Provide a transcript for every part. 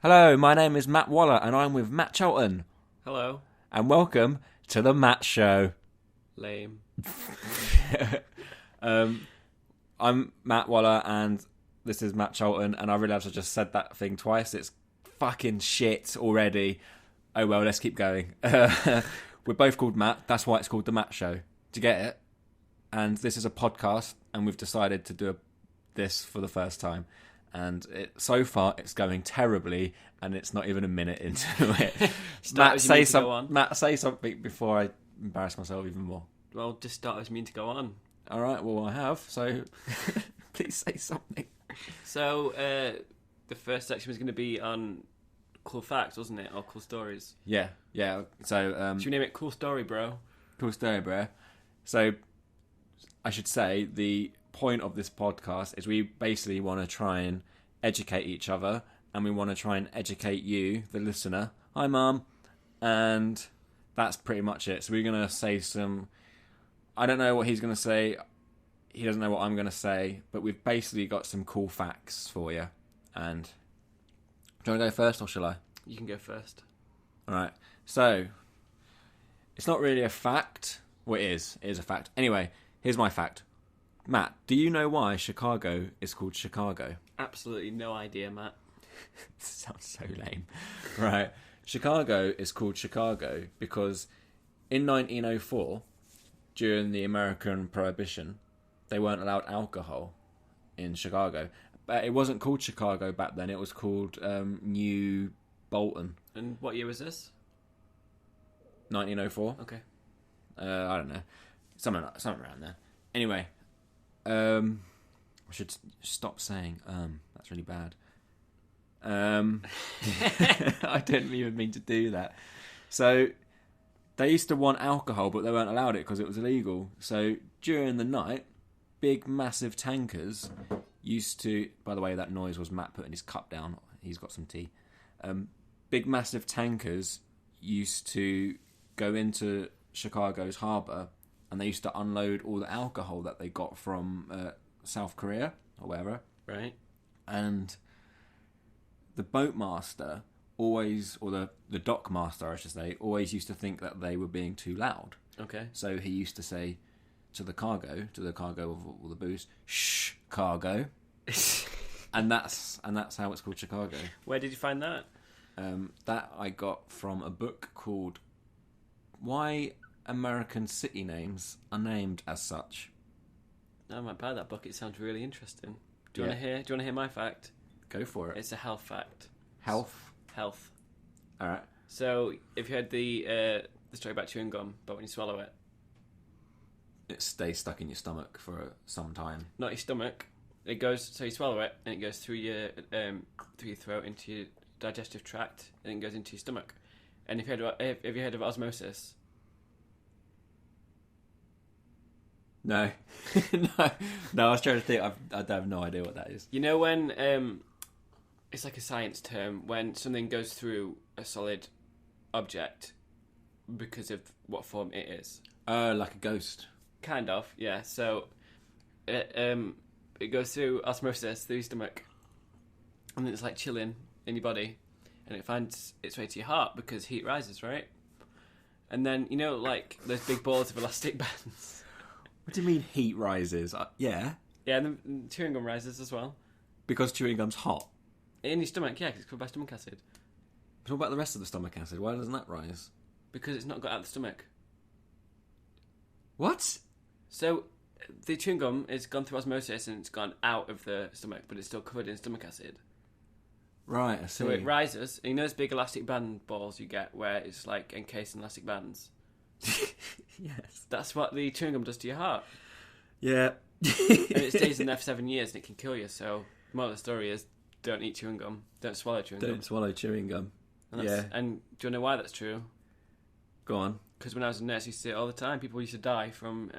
Hello, my name is Matt Waller and I'm with Matt Chelton. Hello. And welcome to the Matt Show. Lame. I'm Matt Waller and this is Matt Chelton, and I realised I just said that thing twice. It's fucking shit already. Oh well, let's keep going. We're both called Matt, that's why it's called the Matt Show. Do you get it? And this is a podcast and we've decided to do this for the first time. And so far it's going terribly, and it's not even a minute into it. Matt, say something before I embarrass myself even more. Well, just start as mean to go on. All right, well, I have, so please say something. So, the first section was going to be on cool facts, wasn't it? Or cool stories. Yeah. So, should we name it Cool Story, Bro? Cool story, bro. So, I should say the point of this podcast is we basically want to try and educate each other, and we want to try and educate you, the listener. Hi, Mum. And that's pretty much it. So we're going to say some... I don't know what he's going to say. He doesn't know what I'm going to say. But we've basically got some cool facts for you. And... do you want to go first, or shall I? You can go first. All right. So, it's not really a fact. Well, it is. It is a fact. Anyway, here's my fact. Matt, do you know why Chicago is called Chicago? Absolutely no idea, Matt. Sounds so lame. Right. Chicago is called Chicago because in 1904, during the American Prohibition, they weren't allowed alcohol in Chicago. But it wasn't called Chicago back then. It was called New Bolton. And what year was this? 1904. Okay. I don't know. Something around there. Anyway, I should stop saying that's really bad. I didn't even mean to do that. So they used to want alcohol, but they weren't allowed it because it was illegal. So during the night, big massive tankers used to... By the way, that noise was Matt putting his cup down. He's got some tea. Big massive tankers used to go into Chicago's harbour, and they used to unload all the alcohol that they got from South Korea or wherever. Right. And the boatmaster always, or the dockmaster, I should say, always used to think that they were being too loud. Okay. So he used to say to the cargo of all the booze, "Shh, cargo," and that's how it's called Chicago. Where did you find that? That I got from a book called "Why American City Names Are Named as Such." I might buy that book. It sounds really interesting. Do you want to hear my fact? Go for it. It's a health fact. Health. All right. So, if you heard the story about chewing gum, but when you swallow it, it stays stuck in your stomach for some time. Not your stomach. It goes. So you swallow it, and it goes through your throat into your digestive tract, and it goes into your stomach. And if you heard of osmosis? No. No. I was trying to think. I have no idea what that is. You know when it's like a science term when something goes through a solid object because of what form it is. Like a ghost. Kind of, yeah. So it goes through osmosis through your stomach, and then it's like chilling in your body, and it finds its way to your heart because heat rises, right? And then like those big balls of elastic bands. What do you mean heat rises? Yeah. Yeah, and then chewing gum rises as well. Because chewing gum's hot. In your stomach, yeah, because it's covered by stomach acid. But what about the rest of the stomach acid? Why doesn't that rise? Because it's not got out of the stomach. What? So, the chewing gum has gone through osmosis and it's gone out of the stomach, but it's still covered in stomach acid. Right, I see. So it rises, and you know those big elastic band balls you get where it's like encased in elastic bands? Yes. That's what the chewing gum does to your heart. Yeah. And it stays in there for 7 years and it can kill you, so the moral of the story is don't eat chewing gum. Don't swallow chewing gum. Don't swallow chewing gum. And yeah. And do you know why that's true? Go on. Because when I was a nurse, I used to see it all the time. People used to die from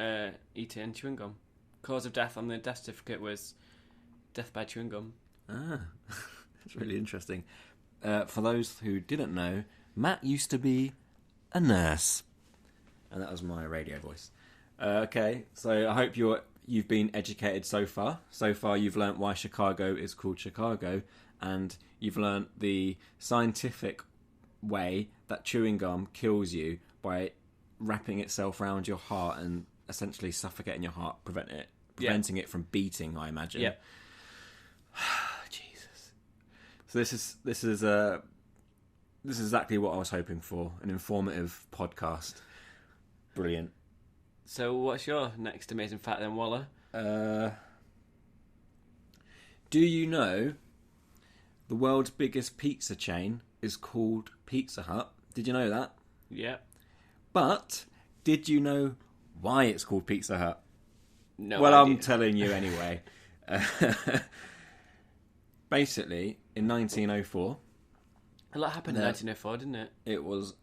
eating chewing gum. Cause of death on the death certificate was death by chewing gum. Ah, that's really interesting. For those who didn't know, Matt used to be a nurse. And that was my radio voice. Okay, so I hope you've been educated so far. So far you've learnt why Chicago is called Chicago. and you've learnt the scientific way that chewing gum kills you by wrapping itself around your heart and essentially suffocating your heart, preventing it from beating, I imagine. Yeah. Jesus. So this is exactly what I was hoping for, an informative podcast. Brilliant. So what's your next amazing fact then, Waller? Do you know the world's biggest pizza chain is called Pizza Hut? Did you know that? Yeah. But did you know why it's called Pizza Hut? No Well, idea. I'm telling you anyway. Basically, in 1904, A lot happened in 1904, didn't it? it was,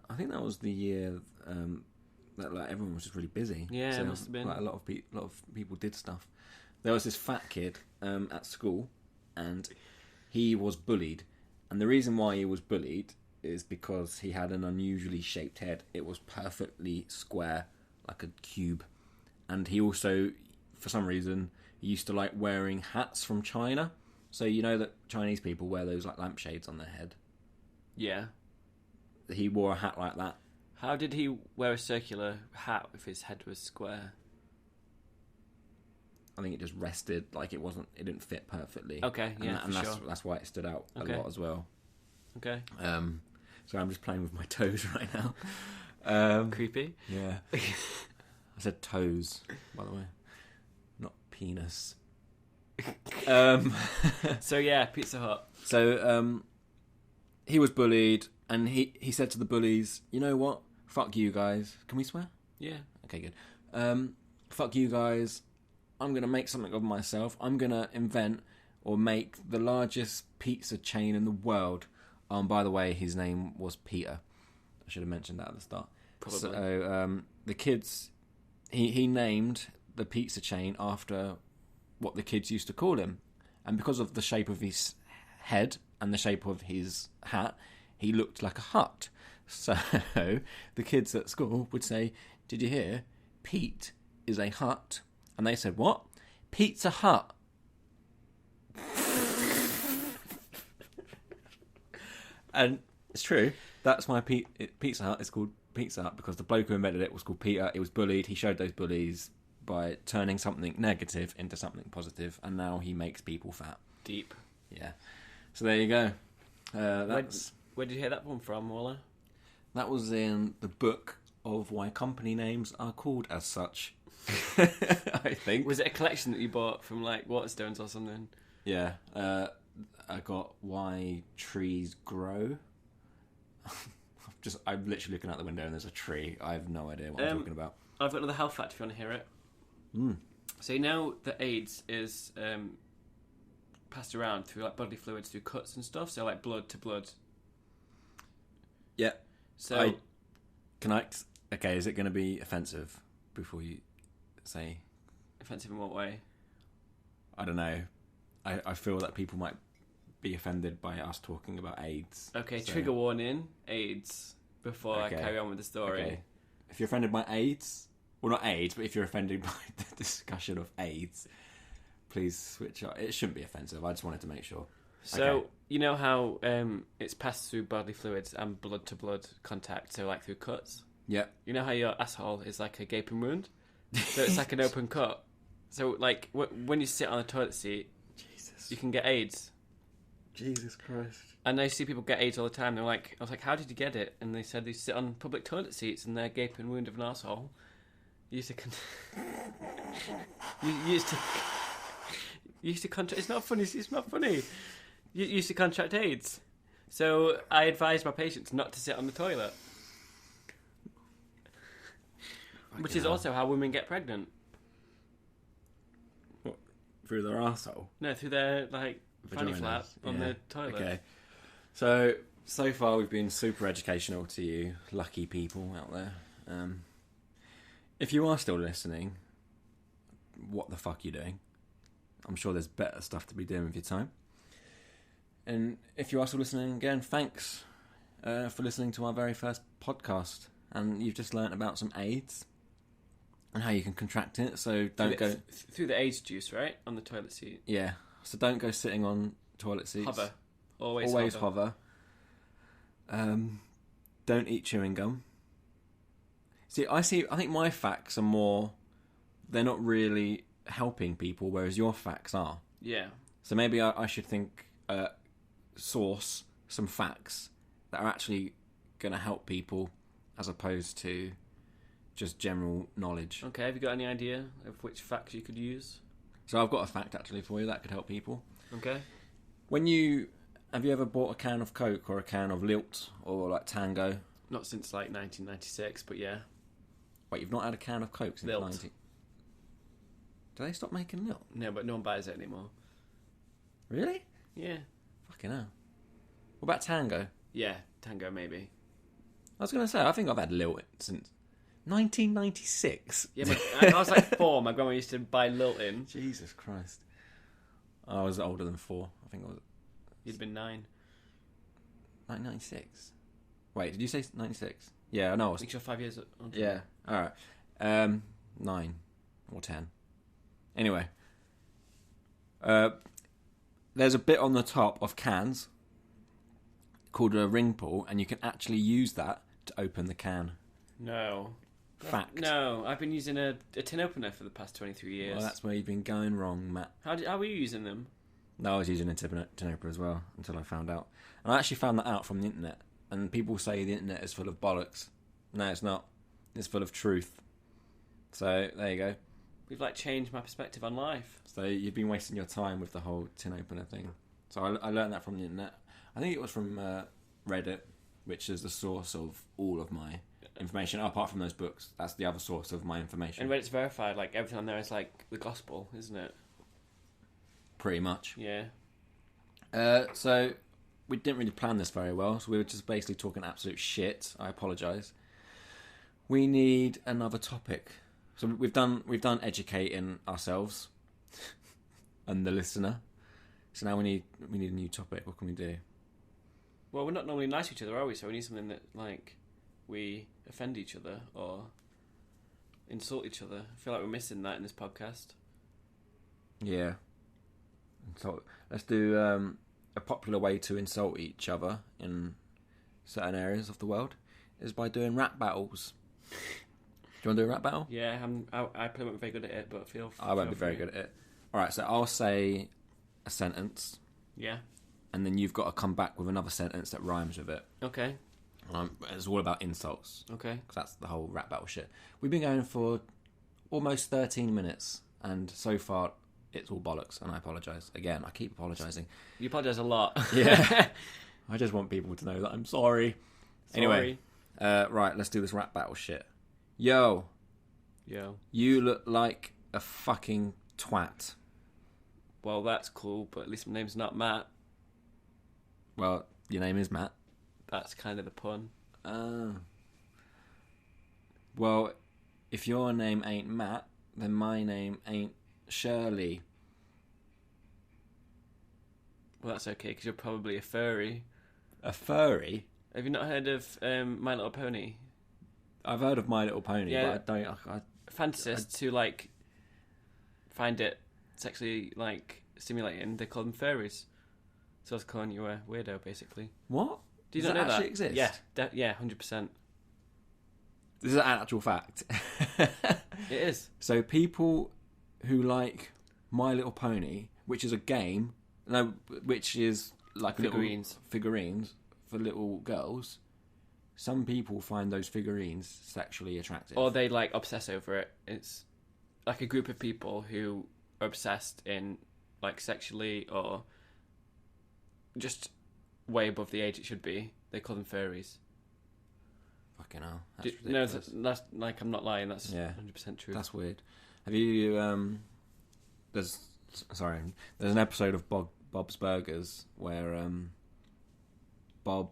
I think that was the year that like everyone was just really busy. Yeah, so it must have been. Like, a lot of people did stuff. There was this fat kid at school, and he was bullied. And the reason why he was bullied is because he had an unusually shaped head. It was perfectly square, like a cube. And he also, for some reason, he used to like wearing hats from China. So you know that Chinese people wear those like lampshades on their head. Yeah. He wore a hat like that. How did he wear a circular hat if his head was square? I think it just rested, like it didn't fit perfectly. Okay, yeah, and for that's sure. that's why it stood out Okay. a lot as well. Okay. So I'm just playing with my toes right now. Creepy. Yeah. I said toes, by the way, not penis. So yeah, Pizza Hut. So he was bullied, and he said to the bullies, "You know what? Fuck you guys. Can we swear? Yeah. Okay, good. Fuck you guys. I'm going to make something of myself. I'm going to invent or make the largest pizza chain in the world." By the way, his name was Peter. I should have mentioned that at the start. Probably. So the kids, he named the pizza chain after what the kids used to call him. And because of the shape of his head and the shape of his hat, he looked like a hut. So the kids at school would say, "Did you hear? Pete is a hut." And they said, "What? Pizza Hut." And it's true. That's why Pizza Hut is called Pizza Hut, because the bloke who invented it was called Peter. He was bullied. He showed those bullies by turning something negative into something positive, and now he makes people fat. Deep. Yeah. So there you go. Where did you hear that one from, Waller? That was in the book of why company names are called as such. I think. Was it a collection that you bought from like Waterstones or something? Yeah. I got Why Trees Grow. I'm literally looking out the window and there's a tree. I have no idea what I'm talking about. I've got another health fact if you want to hear it. So you know that AIDS is passed around through like bodily fluids, through cuts and stuff. So like blood to blood. Yeah. So Okay, is it going to be offensive before you say? Offensive in what way? I don't know. I feel that people might be offended by us talking about AIDS. Okay, so. trigger warning, AIDS, before Okay. I carry on with the story. Okay. If you're offended by AIDS, well, not AIDS, but if you're offended by the discussion of AIDS, please switch up. It shouldn't be offensive. I just wanted to make sure. So, Okay. you know how it's passed through bodily fluids and blood-to-blood contact, so like through cuts? Yeah. You know how your asshole is like a gaping wound? So it's like an open cut. So, like, when you sit on a toilet seat, Jesus. you can get AIDS. Jesus Christ. And I see people get AIDS all the time. I was like, how did you get it? And they said they sit on public toilet seats and their gaping wound of an arsehole. You used to you used to contract. It's not funny. It's not funny. You used to contract AIDS. So I advise my patients not to sit on the toilet. Which is also how women get pregnant. What, through their arsehole? No, through their like fanny Vaginas. flap on the toilet. Okay. So far we've been super educational to you lucky people out there. If you are still listening, what the fuck are you doing? I'm sure there's better stuff to be doing with your time. And if you are still listening again, thanks for listening to our very first podcast. And you've just learnt about some AIDS and how you can contract it. So don't go through the AIDS juice, right, on the toilet seat. Yeah. So don't go sitting on toilet seats. Hover. Always hover. Don't eat chewing gum. I think my facts are more... They're not really helping people, whereas your facts are. Yeah. So maybe I should source some facts that are actually going to help people as opposed to just general knowledge. Okay, have you got any idea of which facts you could use? So I've got a fact actually for you that could help people. Okay. Have you ever bought a can of Coke or a can of Lilt or like Tango? Not since like 1996, but yeah. Wait, you've not had a can of Coke since Lilt. 90? Do they stop making Lilt? No, but no one buys it anymore. Really? Yeah. Fucking hell. What about Tango? Yeah, Tango maybe. I was going to say, I think I've had Lilt since 1996. Yeah, I was like 4. My grandma used to buy Lilt in. Jesus Christ. I was older than 4. I think I was... You'd been 9. 1996? Wait, did you say 96? Yeah, I know. I think you're 5 years older. Yeah, alright. 9 or 10. Anyway. There's a bit on the top of cans called a ring pull, and you can actually use that to open the can. No. Fact. No, I've been using a tin opener for the past 23 years. Well, that's where you've been going wrong, Matt. How were you using them? No, I was using a tin opener as well until I found out. And I actually found that out from the internet. And people say the internet is full of bollocks. No, it's not. It's full of truth. So, there you go. We've like changed my perspective on life. So you've been wasting your time with the whole tin opener thing. So I learned that from the internet. I think it was from Reddit, which is the source of all of my information. Apart from those books, that's the other source of my information. And Reddit's verified. Like everything on there is like the gospel, isn't it? Pretty much. Yeah. So we didn't really plan this very well. So we were just basically talking absolute shit. I apologise. We need another topic. So we've done educating ourselves and the listener. So now we need a new topic. What can we do? Well, we're not normally nice to each other, are we? So we need something that like we offend each other or insult each other. I feel like we're missing that in this podcast. Yeah. So let's do a popular way to insult each other in certain areas of the world is by doing rap battles. Do you want to do a rap battle? Yeah, I probably won't be very good at it, but I won't be very good at it. Alright, so I'll say a sentence. Yeah. And then you've got to come back with another sentence that rhymes with it. Okay. It's all about insults. Okay. Because that's the whole rap battle shit. We've been going for almost 13 minutes, and so far it's all bollocks, and I apologise. Again, I keep apologising. You apologise a lot. Yeah. I just want people to know that I'm sorry. Sorry. Anyway, right, let's do this rap battle shit. Yo, you look like a fucking twat. Well, that's cool, but at least my name's not Matt. Well, your name is Matt. That's kind of the pun. Well, if your name ain't Matt, then my name ain't Shirley. Well, that's okay, because you're probably a furry. A furry? Have you not heard of My Little Pony? I've heard of My Little Pony, Yeah. but I don't... Fantasists who, like, find it sexually, like, stimulating, they call them furries. So I was calling you a weirdo, basically. What? Do you Does not know that actually that? exist? Yeah, 100%. This is an actual fact. It is. So people who like My Little Pony, which is a game, which is like Figurines. little figurines for little girls, some people find those figurines sexually attractive. Or they, like, obsess over it. It's like a group of people who are obsessed in, like, sexually or just way above the age it should be. They call them furries. Fucking hell. That's No, ridiculous. that's like, I'm not lying. That's Yeah. 100% true. That's weird. Have you... There's an episode of Bob's Burgers where Bob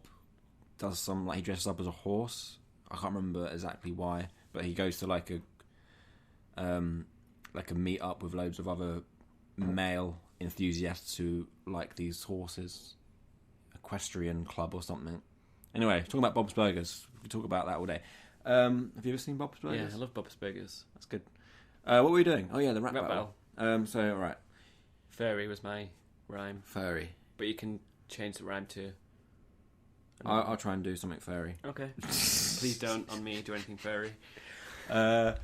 does some... Like, he dresses up as a horse. I can't remember exactly why, but he goes to like a meet up with loads of other male enthusiasts who like these horses. Equestrian club or something. Anyway, talking about Bob's Burgers. We could talk about that all day. Have you ever seen Bob's Burgers? Yeah, I love Bob's Burgers. That's good. What were we doing? Oh yeah, the rap Rap battle. So, alright. Furry was my rhyme. Furry. But you can change the rhyme to... I'll try and do something furry. Okay. Please don't, on me, do anything furry. I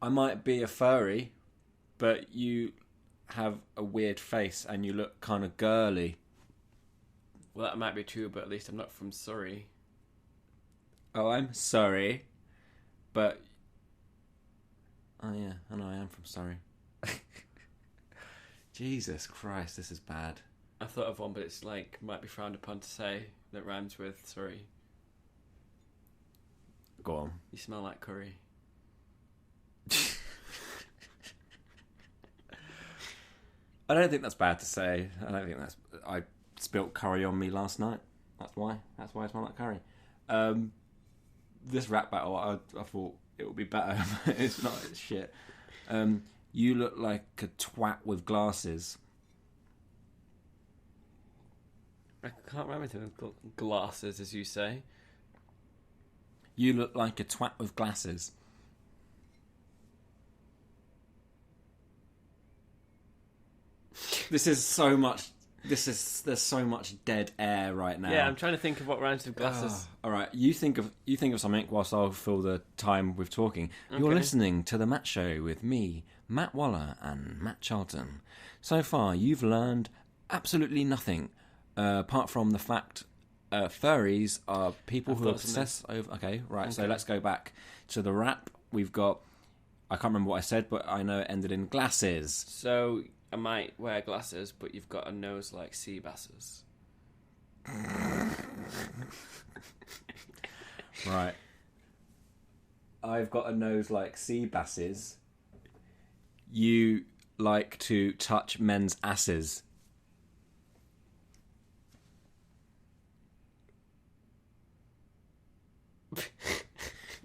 might be a furry, but you have a weird face and you look kind of girly. Well, that might be true, but at least I'm not from Surrey. Oh, I'm sorry, but... Oh, yeah, I know I am from Surrey. Jesus Christ, this is bad. I thought of one, but it's like, might be frowned upon to say that rhymes with Surrey. Go on. You smell like curry. I don't think that's bad to say. I spilt curry on me last night. That's why I smell like curry. This rap battle, I thought it would be better. It's not. It's shit. You look like a twat with glasses. I can't remember to glasses, as you say. You look like a twat with glasses. There's so much dead air right now. Yeah, I'm trying to think of what rhymes with glasses. All right, you think of something whilst I'll fill the time with talking. Okay. You're listening to the Matt Show with me, Matt Waller, and Matt Charlton. So far, you've learned absolutely nothing, apart from the fact furries are people who obsess over. Okay, right. So let's go back to the rap. We've got. I can't remember what I said, but I know it ended in glasses. So I might wear glasses, but you've got a nose like sea basses. Right. I've got a nose like sea basses. You like to touch men's asses.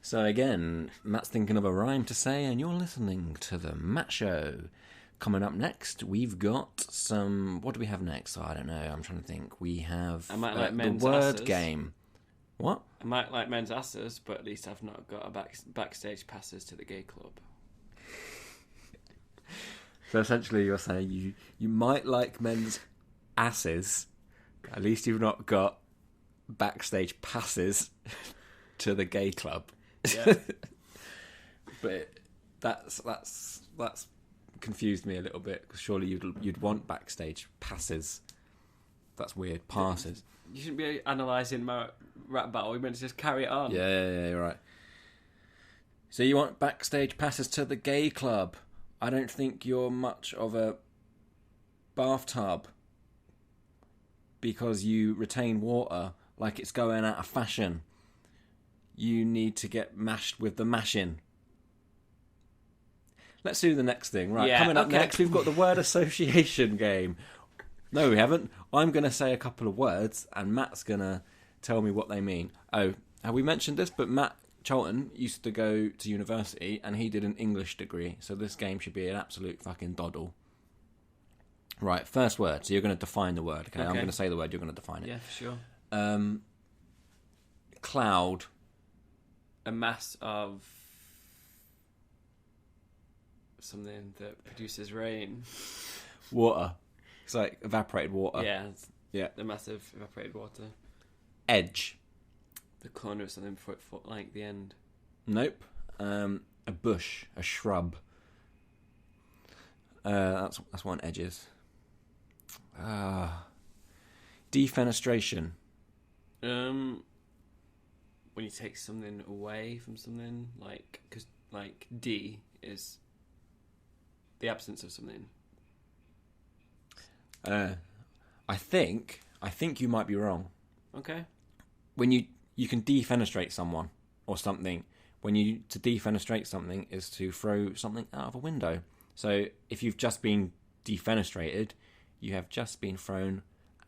So again, Matt's thinking of a rhyme to say, and you're listening to the Matt Show. Coming up next, we've got some... What do we have next? I don't know. I'm trying to think. We have I might like men's the word asses. game. What? I might like men's asses, but at least I've not got a backstage passes to the gay club. So essentially you're saying you might like men's asses, at least you've not got backstage passes to the gay club. Yeah. But that's confused me a little bit, because surely you'd want backstage passes. That's weird. Passes. You shouldn't be analysing my rap battle. You meant to just carry it on. Yeah, you're right. So you want backstage passes to the gay club. I don't think you're much of a bathtub, because you retain water like it's going out of fashion. You need to get mashed with the mashing. Let's do the next thing. Right, Yeah, coming up okay. next, we've got the word association game. No, we haven't. I'm going to say a couple of words, and Matt's going to tell me what they mean. Oh, have we mentioned this? But Matt Charlton used to go to university, and he did an English degree, so this game should be an absolute fucking doddle. Right, first word. So you're going to define the word, okay? I'm going to say the word, you're going to define it. Yeah, for sure. Cloud. A mass of something that produces rain. Water. It's like evaporated water. Yeah. The mass of evaporated water. Edge. The corner of something before it like the end. Nope. A bush. A shrub. That's what an edge is. Defenestration. When you take something away from something, like, because like D is the absence of something. I think you might be wrong. Okay. When you can defenestrate someone or something. To defenestrate something is to throw something out of a window. So if you've just been defenestrated, you have just been thrown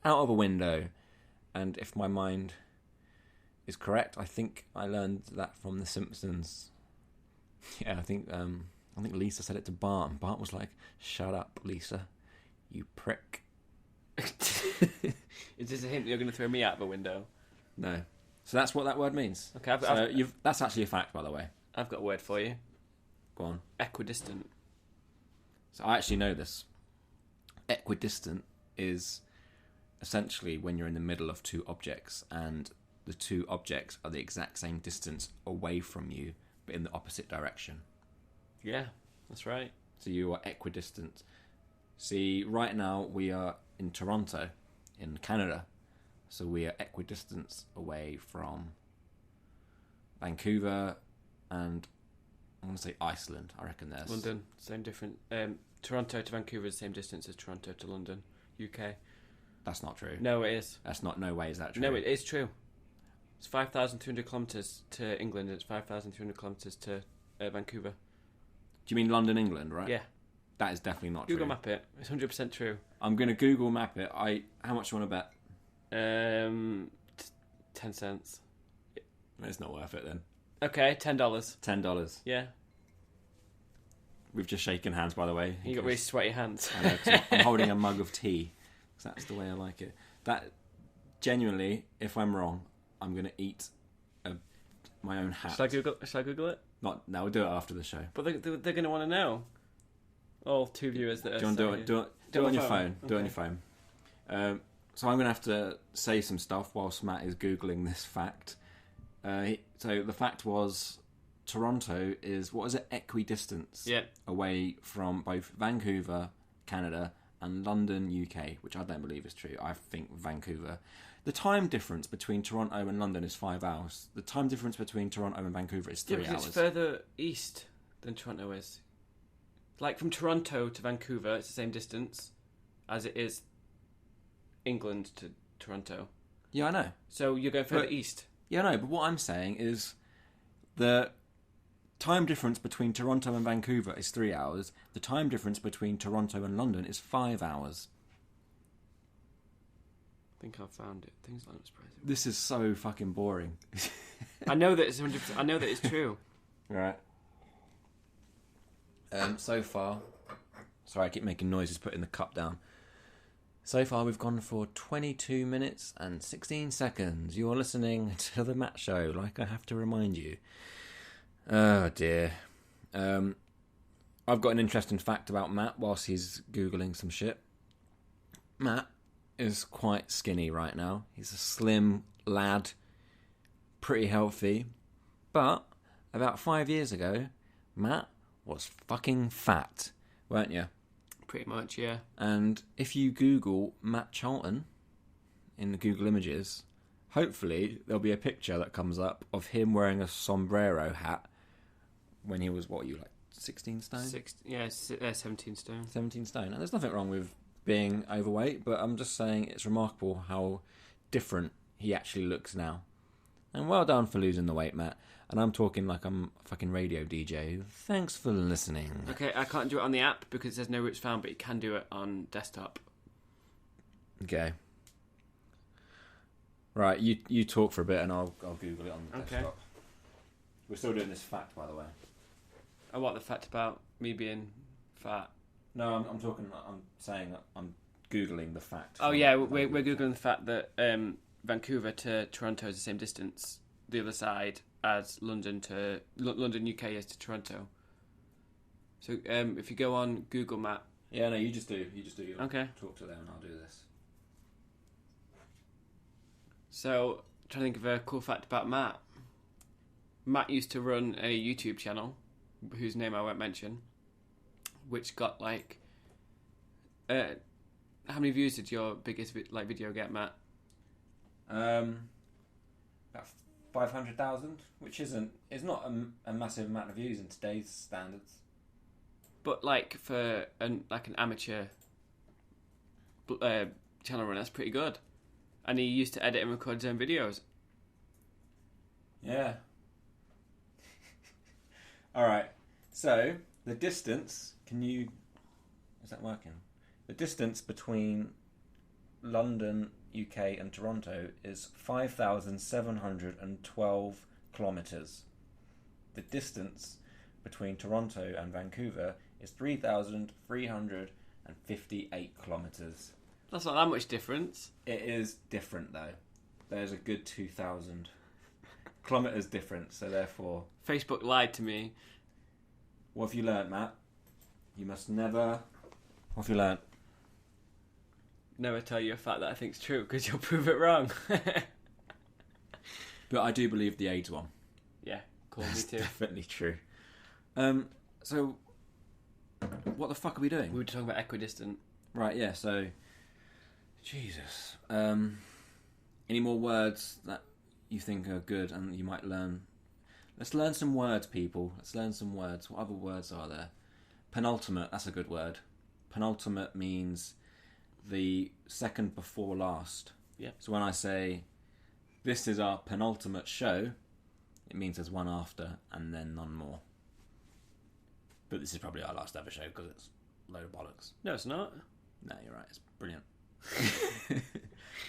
out of a window. And if my mind is correct, I think I learned that from The Simpsons. Yeah, I think Lisa said it to Bart, and Bart was like, "Shut up, Lisa, you prick." Is this a hint you're going to throw me out of a window? No. So that's what that word means. Okay, that's actually a fact, by the way. I've got a word for you. Go on. Equidistant. So I actually know this. Equidistant is essentially when you're in the middle of two objects and the two objects are the exact same distance away from you, but in the opposite direction. Yeah, that's right. So you are equidistant. See, right now we are in Toronto, in Canada. So we are equidistant away from Vancouver and I want to say Iceland. I reckon there's London, same different. Toronto to Vancouver is the same distance as Toronto to London, UK. That's not true. No, it is. That's not. No way is that true. No, it is true. It's 5,200 kilometres to England. And it's 5,300 kilometres to Vancouver. Do you mean London, England? Right. Yeah. That is definitely not Google true. map it. It's 100% true. I'm going to Google map it. How much do you want to bet? 10 cents. It's not worth it then. Okay, $10. $10. Yeah. We've just shaken hands, by the way. You got really sweaty hands. I know, 'cause I'm holding a mug of tea. 'Cause that's the way I like it. That, genuinely, if I'm wrong, I'm going to eat my own hat. Shall I Google it? Not now. We'll do it after the show. But they're going to want to know. All two viewers that are. Do you want to do it? Do it on your phone. Okay. Do it on your phone. So I'm going to have to say some stuff whilst Matt is Googling this fact. So the fact was, Toronto is, what is it, equidistance away from both Vancouver, Canada, and London, UK, which I don't believe is true. I think Vancouver. The time difference between Toronto and London is 5 hours. The time difference between Toronto and Vancouver is 3 hours. It's further east than Toronto is. Like from Toronto to Vancouver, it's the same distance as it is England to Toronto. Yeah, I know. So you're going further east. Yeah, I know. But what I'm saying is the time difference between Toronto and Vancouver is 3 hours. The time difference between Toronto and London is 5 hours. I think I've found it. Things like surprising. This is so fucking boring. I know that it's 100%. I know that it's true. Right. So far, sorry, I keep making noises putting the cup down. So far, we've gone for 22 minutes and 16 seconds. You're listening to the Matt Show, like I have to remind you. Oh dear. I've got an interesting fact about Matt whilst he's Googling some shit. Matt is quite skinny right now. He's a slim lad, pretty healthy. But about 5 years ago, Matt was fucking fat, weren't you? Pretty much, yeah. And if you Google Matt Charlton in the Google Images, hopefully there'll be a picture that comes up of him wearing a sombrero hat when he was, what are you, like 16 stone? 17 stone. 17 stone. And there's nothing wrong with being overweight, but I'm just saying it's remarkable how different he actually looks now. And well done for losing the weight, Matt. And I'm talking like I'm a fucking radio DJ. Thanks for listening. Okay, I can't do it on the app because there's no routes found, but you can do it on desktop. Okay. Right, you talk for a bit and I'll Google it on the desktop. We're still doing this fact, by the way. Oh, what, the fact about me being fat? No, I'm talking. I'm saying that I'm Googling the fact. Oh yeah, we're Googling the fact that Vancouver to Toronto is the same distance, the other side, as London UK is to Toronto. So if you go on Google Map. Yeah, no, you just do. Okay. Talk to them and I'll do this. So, trying to think of a cool fact about Matt. Matt used to run a YouTube channel, whose name I won't mention, which got like... how many views did your biggest video get, Matt? About 500,000, which is not a massive amount of views in today's standards. But like for an amateur channel run, that's pretty good. And he used to edit and record his own videos. Yeah. All right. So the distance. Is that working? The distance between London, UK, and Toronto is 5,712 kilometres. The distance between Toronto and Vancouver is 3,358 kilometres. That's not that much difference. It is different, though. There's a good 2,000 kilometres difference, so therefore... Facebook lied to me. What have you learnt, Matt? You must never... What have you learnt? never tell you a fact that I think's true because you'll prove it wrong. But I do believe the AIDS one. Yeah, cool. That's Me too. definitely true. So, what the fuck are we doing? We were talking about equidistant. Right, yeah, so... Jesus. Any more words that you think are good and you might learn? Let's learn some words, people. Let's learn some words. What other words are there? Penultimate, that's a good word. Penultimate means the second before last. Yeah. So when I say, this is our penultimate show, it means there's one after and then none more. But this is probably our last ever show because it's a load of bollocks. No, it's not. No, you're right. It's brilliant.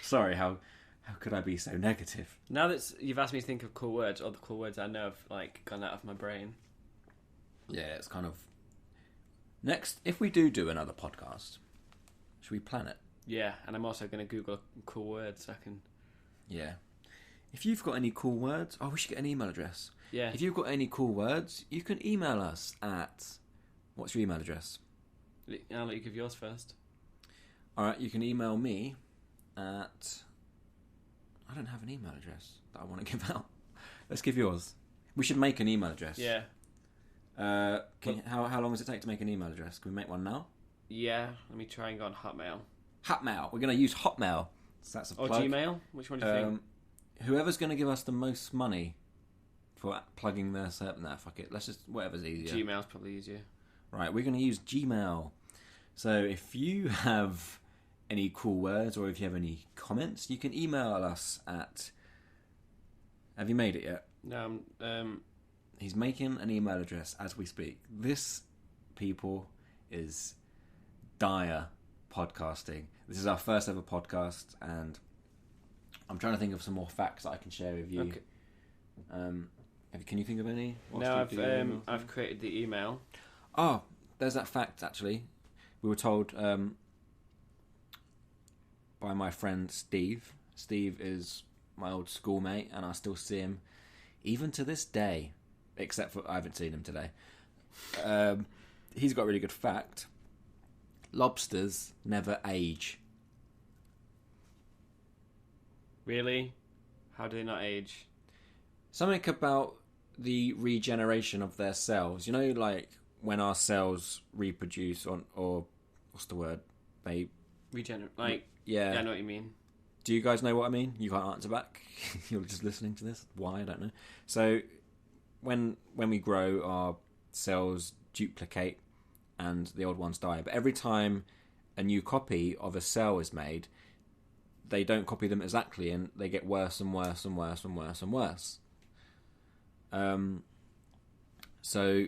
Sorry, how could I be so negative? Now that you've asked me to think of cool words, all the cool words I know have like gone out of my brain. Yeah, it's kind of... Next, if we do another podcast, should we plan it? Yeah, and I'm also going to Google cool words. I can. Yeah. If you've got any cool words... Oh, we should get an email address. Yeah. If you've got any cool words, you can email us at... What's your email address? I'll let you give yours first. Alright, you can email me at... I don't have an email address that I want to give out. Let's give yours. We should make an email address. Yeah. How long does it take to make an email address? Can we make one now? Yeah. Let me try and go on Hotmail. Hotmail. We're going to use Hotmail. So that's a Or plug. Gmail? Which one do you think? Whoever's going to give us the most money for plugging their server... Nah, fuck it. Let's just... Whatever's easier. Gmail's probably easier. Right, we're going to use Gmail. So if you have any cool words or if you have any comments, you can email us at... Have you made it yet? No, He's making an email address as we speak. This, people, is dire podcasting. This is our first ever podcast, and I'm trying to think of some more facts that I can share with you. Okay. Can you think of any? No, I've created the email. Oh, there's that fact, actually. We were told by my friend Steve. Steve is my old schoolmate, and I still see him even to this day, except for I haven't seen him today. He's got a really good fact. Lobsters never age. Really? How do they not age? Something about the regeneration of their cells. You know, like when our cells reproduce or what's the word? They Regenerate. Like, yeah. I know what you mean. Do you guys know what I mean? You can't answer back. You're just listening to this. Why? I don't know. So when we grow, our cells duplicate and the old ones die. But every time a new copy of a cell is made, they don't copy them exactly, and they get worse and worse and worse and worse and worse. So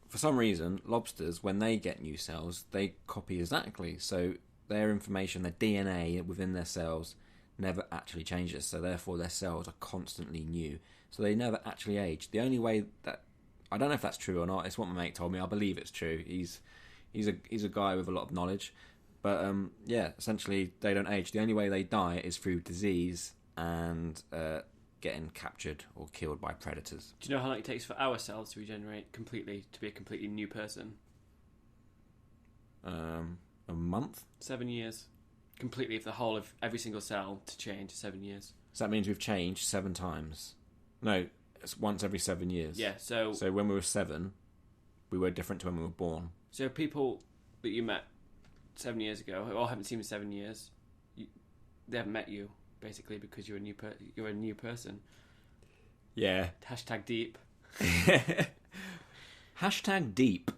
for some reason, lobsters, when they get new cells, they copy exactly. So their information, their DNA within their cells never actually changes. So therefore their cells are constantly new. So they never actually age. The only way that... I don't know if that's true or not. It's what my mate told me. I believe it's true. He's a guy with a lot of knowledge. But yeah, essentially they don't age. The only way they die is through disease and getting captured or killed by predators. Do you know how long it takes for our cells to regenerate completely, to be a completely new person? A month? 7 years. Completely, for the whole of every single cell to change, 7 years. So that means we've changed 7 times. No, it's once every 7 years. Yeah, so when we were 7, we were different to when we were born. So people that you met 7 years ago, or haven't seen in 7 years, they haven't met you, basically, because you're a new person. Yeah. Hashtag deep. Hashtag deep.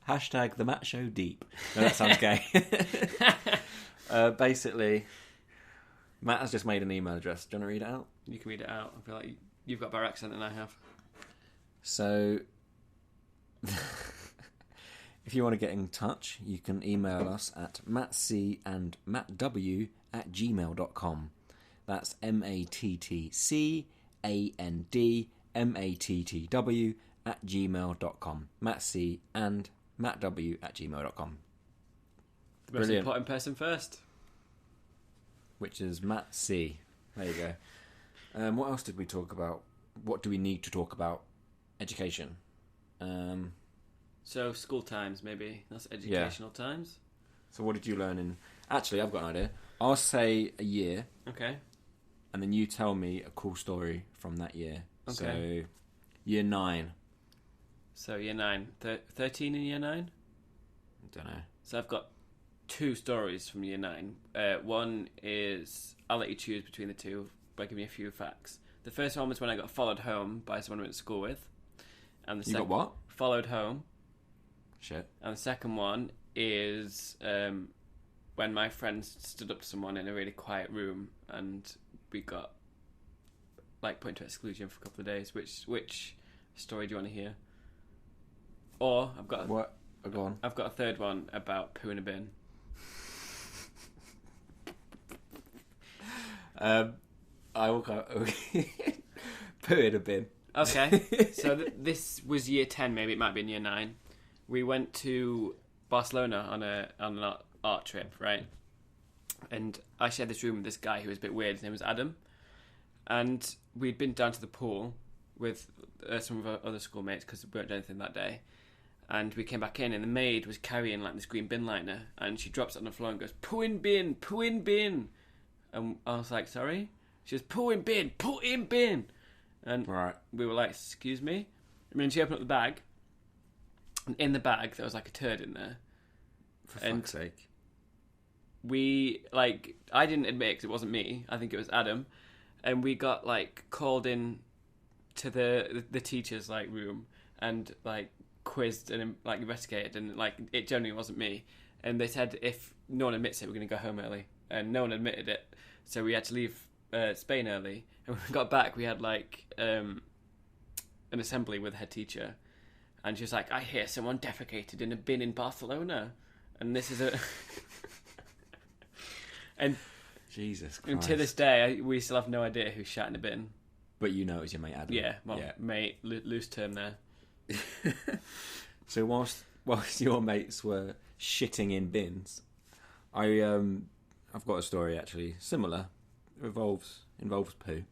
Hashtag the Matt Show deep. No, that sounds gay. Basically, Matt has just made an email address. Do you want to read it out? You can read it out. I feel like you've got a better accent than I have. So, if you want to get in touch, you can email us at mattcandmattw@gmail.com. That's mattcandmattw@gmail.com. mattcandmattw@gmail.com. The most important person first. Which is Matt C. There you go. What else did we talk about? What do we need to talk about? Education. So school times, maybe. That's educational times. So what did you learn in Actually, I've got an idea. I'll say a year, Okay. and then you tell me a cool story from that year. Okay. So, year 9. So year 9. 13 in year 9? I don't know. So I've got 2 stories from year 9. One is, I'll let you choose between the two by giving me a few facts. The first one was when I got followed home by someone I went to school with. And the You got what? Followed home. Shit. And the second one is when my friends stood up to someone in a really quiet room and we got like put into exclusion for a couple of days. Which story do you want to hear? Or I've got What? Oh, go on. I've got a third one about poo in a bin. I will go. Put it in a bin. Okay, so this was year 10, maybe it might be in year 9. We went to Barcelona on an art trip, right? And I shared this room with this guy who was a bit weird. His name was Adam. And we'd been down to the pool with some of our other schoolmates because we weren't doing anything that day. And we came back in, and the maid was carrying like this green bin liner, and she drops it on the floor and goes, "Poo in bin, poo in bin." And I was like, "Sorry?" She goes, "Poo in bin, poo in bin." And Right. we were like, "Excuse me?" And then she opened up the bag, and in the bag there was like a turd in there. For fuck's sake. We like, I didn't admit it 'cause it wasn't me. I think it was Adam, and we got like called in to the teacher's like room and like quizzed and like investigated, and like it generally wasn't me. And they said if no one admits it, we're going to go home early, and no one admitted it, so we had to leave Spain early. And when we got back, we had like an assembly with the head teacher, and she was like, "I hear someone defecated in a bin in Barcelona," and this is a and Jesus Christ. and to this day we still have no idea who shat in a bin. But you know it was your mate Adam. Yeah, well, mate, loose term there. So whilst your mates were shitting in bins, I've got a story actually similar. It involves poo.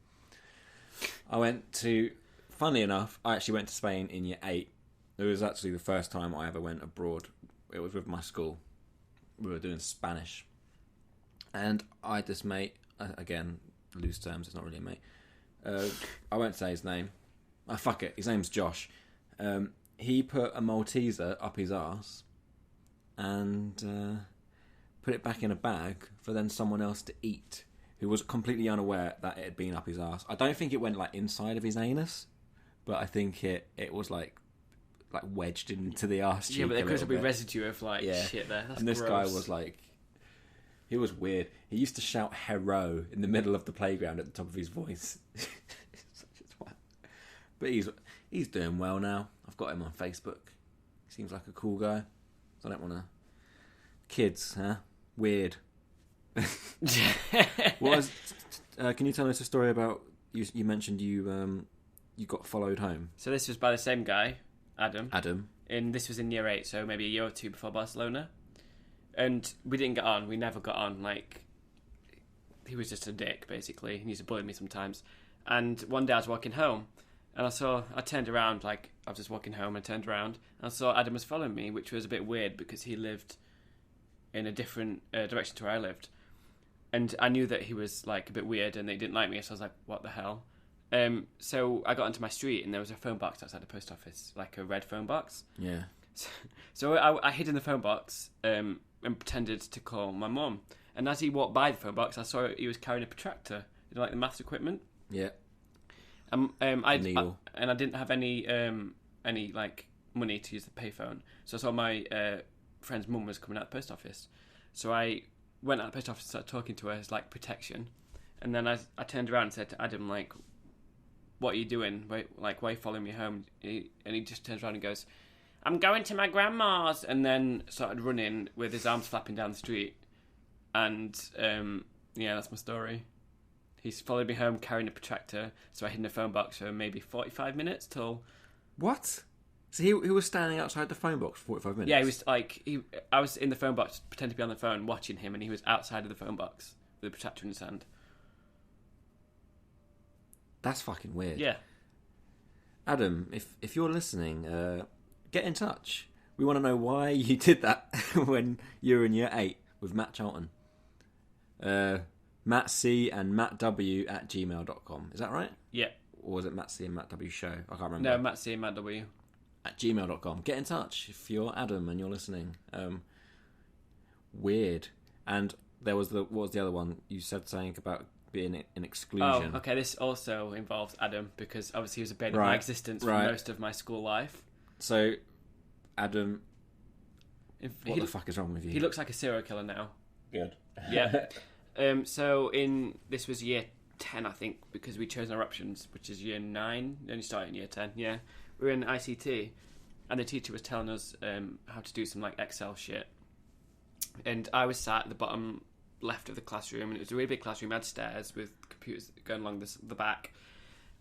Funnily enough, I actually went to Spain in year 8. It was actually the first time I ever went abroad. It was with my school. We were doing Spanish, and I had this mate. Again, loose terms. It's not really a mate. I won't say his name. Fuck it. His name's Josh. He put a Malteser up his arse and put it back in a bag for then someone else to eat, who was completely unaware that it had been up his arse. I don't think it went like inside of his anus, but I think it was like wedged into the arse cheek. Yeah, but there could be bit. residue of like shit there. That's and this gross. guy was like, he was weird. He used to shout "hero" in the middle of the playground at the top of his voice. Such a twat. But he's doing well now. I've got him on Facebook. He seems like a cool guy. So I don't want to. Kids, huh? Weird. Can you tell us a story about you mentioned you got followed home? So this was by the same guy, Adam. And this was in year 8, so maybe a year or 2 before Barcelona. And we didn't get on. We never got on. Like, he was just a dick, basically. He used to bully me sometimes. And one day I was walking home, and I turned around, like, I was just walking home, and I turned around, and I saw Adam was following me, which was a bit weird because he lived in a different direction to where I lived. And I knew that he was, like, a bit weird, and they didn't like me, so I was like, what the hell? So I got onto my street, and there was a phone box outside the post office, like a red phone box. Yeah. So I hid in the phone box, and pretended to call my mum. And as he walked by the phone box, I saw he was carrying a protractor, like the maths equipment. Yeah. I didn't have any like money to use the payphone, so I saw my friend's mum was coming out the post office. So I went out the post office and started talking to her as like protection. And then I turned around and said to Adam, like, "What are you doing? Why are you following me home?" And he just turns around and goes, "I'm going to my grandma's," and then started running with his arms flapping down the street. And that's my story. He's followed me home carrying a protractor, so I hid in a phone box for maybe 45 minutes till... What? So he was standing outside the phone box for 45 minutes? Yeah, he was like... I was in the phone box, pretending to be on the phone, watching him, and he was outside of the phone box with a protractor in his hand. That's fucking weird. Yeah. Adam, if you're listening, get in touch. We want to know why you did that when you were in year 8 with Matt Charlton. Matt C and Matt W at gmail.com. Is that right? Yeah. Or was it Matt C and Matt W show? I can't remember. No, Matt C and Matt W. At gmail.com. Get in touch if you're Adam and you're listening. Weird. And there was what was the other one? You said something about being in exclusion. Oh, okay. This also involves Adam because obviously he was a bane of my existence for most of my school life. So, Adam, what the fuck is wrong with you? He looks like a serial killer now. Good. Yeah. This was year 10, I think, because we chose our options, which is year 9. Only started in year 10. Yeah. We were in ICT, and the teacher was telling us how to do some like Excel shit. And I was sat at the bottom left of the classroom, and it was a really big classroom. It had stairs with computers going along the back,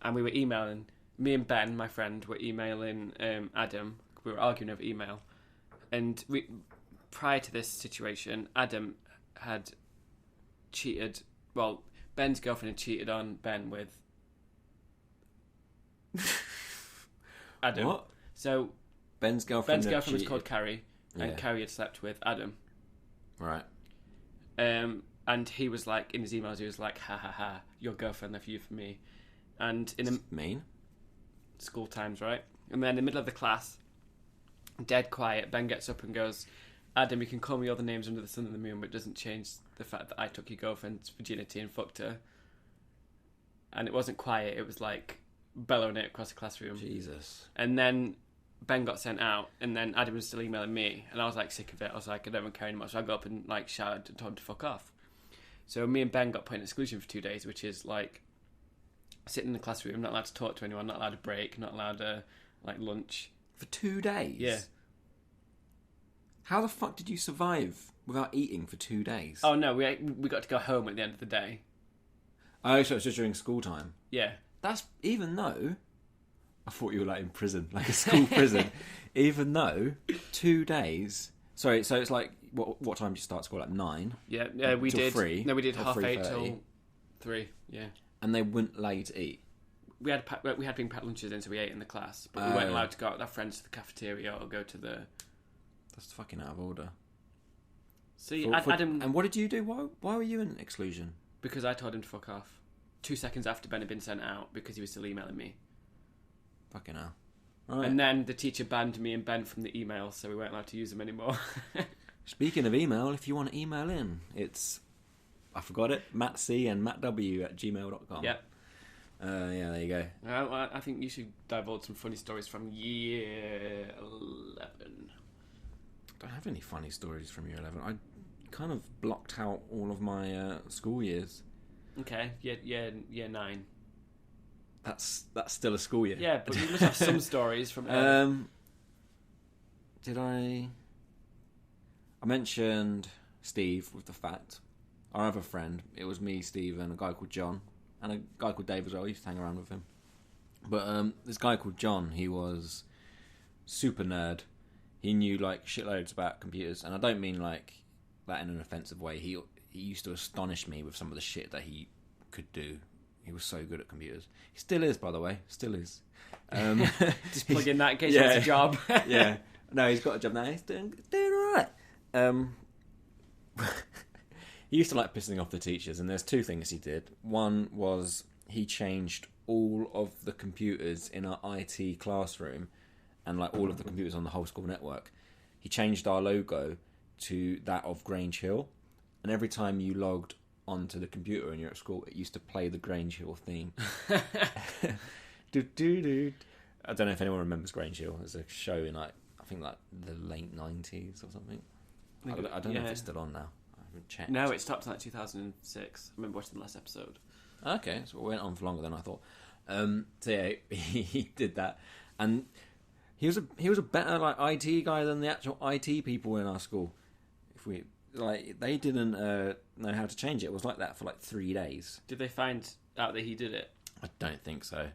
and we were emailing. Me and Ben, my friend, were emailing Adam. We were arguing over email, and prior to this situation, Adam had cheated. Well, Ben's girlfriend had cheated on Ben with Adam. What? So Ben's girlfriend was called Carrie, and Carrie had slept with Adam. Right. And he was like, in his emails, he was like, ha ha ha, your girlfriend left you for me. And in mean school times, right? And then in the middle of the class, dead quiet, Ben gets up and goes, Adam, you can call me all the names under the sun and the moon, but it doesn't change the fact that I took your girlfriend's virginity and fucked her. And it wasn't quiet, it was like bellowing it across the classroom. Jesus. And then Ben got sent out, and then Adam was still emailing me, and I was like sick of it. I was like, I don't even care anymore. So I got up and like shouted and told him to fuck off. So me and Ben got put in exclusion for 2 days, which is like sitting in the classroom, not allowed to talk to anyone, not allowed to break, not allowed to like lunch. For 2 days? Yeah. How the fuck did you survive without eating for 2 days? Oh no, we got to go home at the end of the day. Oh, so it's just during school time? Yeah. That's even though... I thought you were like in prison, like a school prison. Even though 2 days... Sorry, so it's like, what time did you start school? Like 9? Yeah, we did. 3? No, we did Or 8:30 3:30? till 3, yeah. And they wouldn't allow you to eat? We had been packed lunches in, so we ate in the class. But we weren't allowed to go out with our friends to the cafeteria or go to the... That's fucking out of order. See, Adam... And what did you do? Why were you in exclusion? Because I told him to fuck off. 2 seconds after Ben had been sent out, because he was still emailing me. Fucking hell. Right. And then the teacher banned me and Ben from the emails, so we weren't allowed to use them anymore. Speaking of email, if you want to email in, it's... I forgot it. Matt C and Matt W at gmail.com. Yep. Yeah, there you go. I think you should divulge some funny stories from year 11. I don't have any funny stories from year 11. I kind of blocked out all of my school years. Okay, year 9. That's still a school year. Yeah, but you must have some stories from... Did I mentioned Steve with the fact. Our other friend, it was me, Steve, and a guy called John. And a guy called Dave as well. I used to hang around with him. But this guy called John, he was super nerd. He knew like shitloads about computers. And I don't mean like that in an offensive way. He used to astonish me with some of the shit that he could do. He was so good at computers. He still is, by the way. Still is. Just plug in that in case he has a job. Yeah. No, he's got a job now. He's doing all right. He used to like pissing off the teachers, and there's 2 things he did. One was he changed all of the computers in our IT classroom and like all of the computers on the whole school network. He changed our logo to that of Grange Hill, and every time you logged onto the computer and you're at school, it used to play the Grange Hill theme. Do. I don't know if anyone remembers Grange Hill. It was a show in like I think like the late 90s or something. I don't know if it's still on now. I haven't checked. No, it stopped in like 2006. I remember watching the last episode. Okay, so it went on for longer than I thought. So yeah, he did that, and he was a better like IT guy than the actual IT people in our school. If we like, they didn't know how to change it. It was like that for like 3 days. Did they find out that he did it? I don't think so.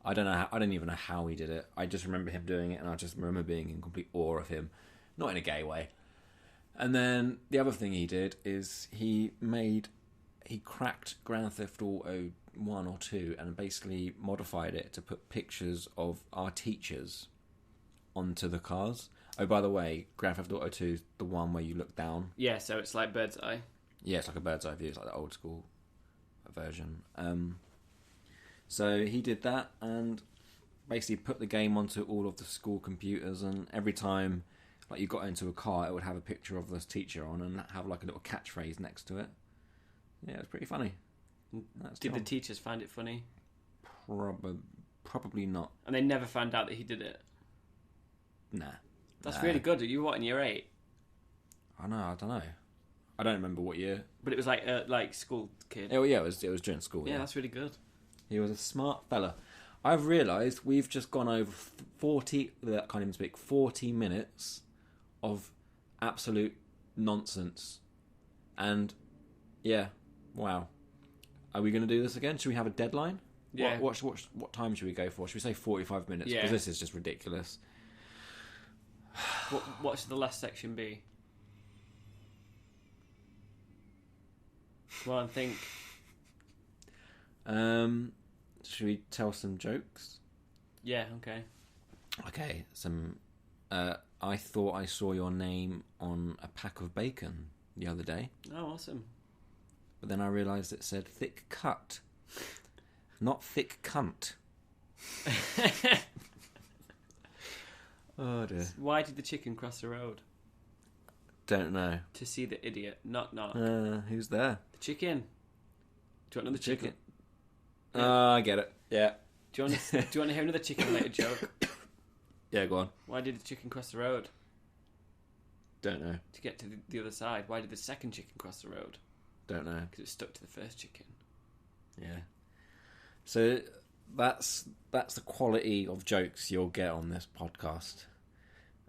I don't know. I don't even know how he did it. I just remember him doing it, and I just remember being in complete awe of him, not in a gay way. And then the other thing he did is he cracked Grand Theft Auto 1 or 2 and basically modified it to put pictures of our teachers onto the cars. Oh, by the way, Grand Theft Auto 2 is the one where you look down. Yeah, so it's like bird's eye. Yeah, it's like a bird's eye view. It's like the old school version. So he did that and basically put the game onto all of the school computers, and every time like you got into a car, it would have a picture of the teacher on and have like a little catchphrase next to it. Yeah, it's pretty funny. Did the teachers find it funny? Probably not. And they never found out that he did it? Nah. That's really good. You were what, in year 8? I don't know. I don't remember what year. But it was like school kid. Oh yeah, it was during school. Yeah, that's really good. He was a smart fella. I've realised we've just gone over 40 minutes of absolute nonsense. And yeah, wow. Are we going to do this again? Should we have a deadline? Yeah. What time should we go for? Should we say 45 minutes? Yeah. Because this is just ridiculous. What should the last section be? Come on, think. Should we tell some jokes? Yeah, okay. Okay, I thought I saw your name on a pack of bacon the other day. Oh, awesome. But then I realised it said thick cut, not thick cunt. Oh dear. Why did the chicken cross the road? Don't know. To see the idiot. Knock, knock. Who's there? The chicken. Do you want another chicken? I get it. Yeah. Do you want to hear another chicken-related joke? Yeah, go on. Why did the chicken cross the road? Don't know. To get to the other side. Why did the second chicken cross the road? Don't know. Because it was stuck to the first chicken. Yeah. So that's the quality of jokes you'll get on this podcast.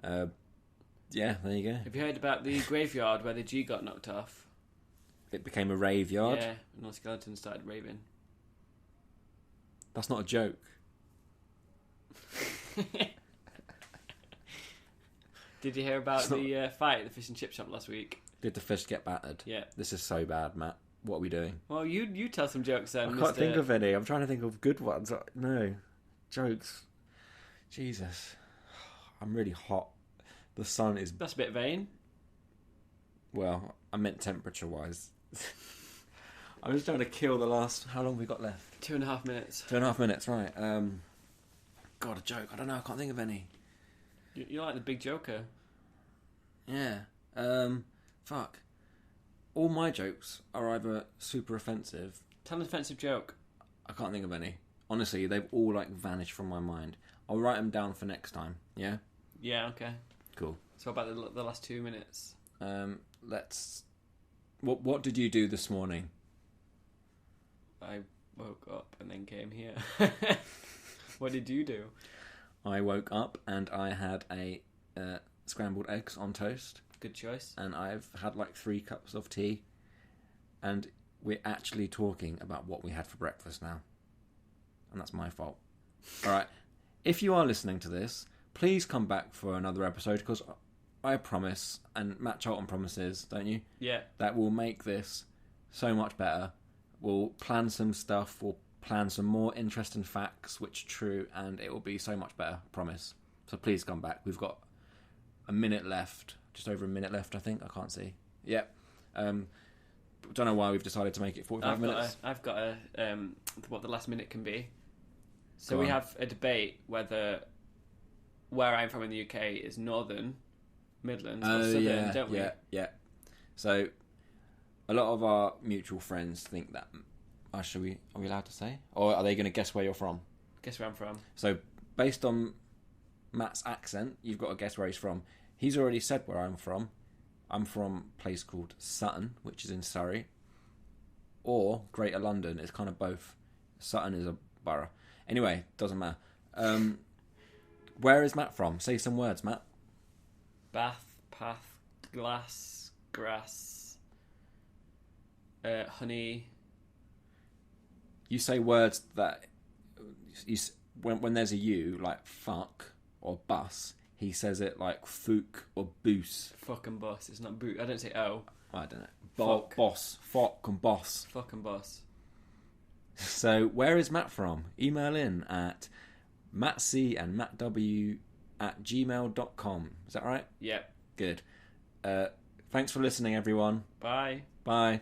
Yeah, there you go. Have you heard about the graveyard where the G got knocked off? It became a rave yard. Yeah, and all the skeletons started raving. That's not a joke. Did you hear about the fight at the fish and chip shop last week? Did the fish get battered? Yeah. This is so bad, Matt. What are we doing? Well, you tell some jokes then. I can't think of any. I'm trying to think of good ones. No. Jokes. Jesus. I'm really hot. The sun is... That's a bit vain. Well, I meant temperature-wise. I'm just trying to kill the last... How long have we got left? 2.5 minutes. 2.5 minutes, right. God, a joke. I don't know. I can't think of any. You're like the big joker. Yeah. Fuck. All my jokes are either super offensive. Tell an offensive joke. I can't think of any. Honestly, they've all like vanished from my mind. I'll write them down for next time. Yeah? Yeah, okay. Cool. So about the last 2 minutes? Let's... What did you do this morning? I woke up and then came here. What did you do? I woke up and I had a scrambled eggs on toast. Good choice. And I've had like 3 cups of tea. And we're actually talking about what we had for breakfast now. And that's my fault. All right. If you are listening to this, please come back for another episode, because I promise, and Matt Charlton promises, don't you? Yeah. That we'll make this so much better. We'll plan some stuff. We'll plan some more interesting facts, which are true, and it will be so much better. Promise. So please come back. We've got a minute left. Just over a minute left, I think. I can't see. Yeah. Don't know why we've decided to make it 45 minutes. I've got a what the last minute can be. So we have a debate whether where I'm from in the UK is northern, Midlands, or southern, don't we? Yeah. So a lot of our mutual friends think that. Are we allowed to say? Or are they going to guess where you're from? Guess where I'm from. So based on Matt's accent, you've got to guess where he's from. He's already said where I'm from. I'm from a place called Sutton, which is in Surrey. Or Greater London. It's kind of both. Sutton is a borough. Anyway, doesn't matter. Where is Matt from? Say some words, Matt. Bath, path, glass, grass, honey. You say words that... when there's a U, like fuck or bus... He says it like fook or boos. Fucking boss. It's not boot. I don't say oh. I don't know. Fuck. Boss. Fuck and boss. Fucking boss. So, where is Matt from? Email in at mattc and mattw@gmail.com. Is that right? Yep. Good. Thanks for listening, everyone. Bye. Bye.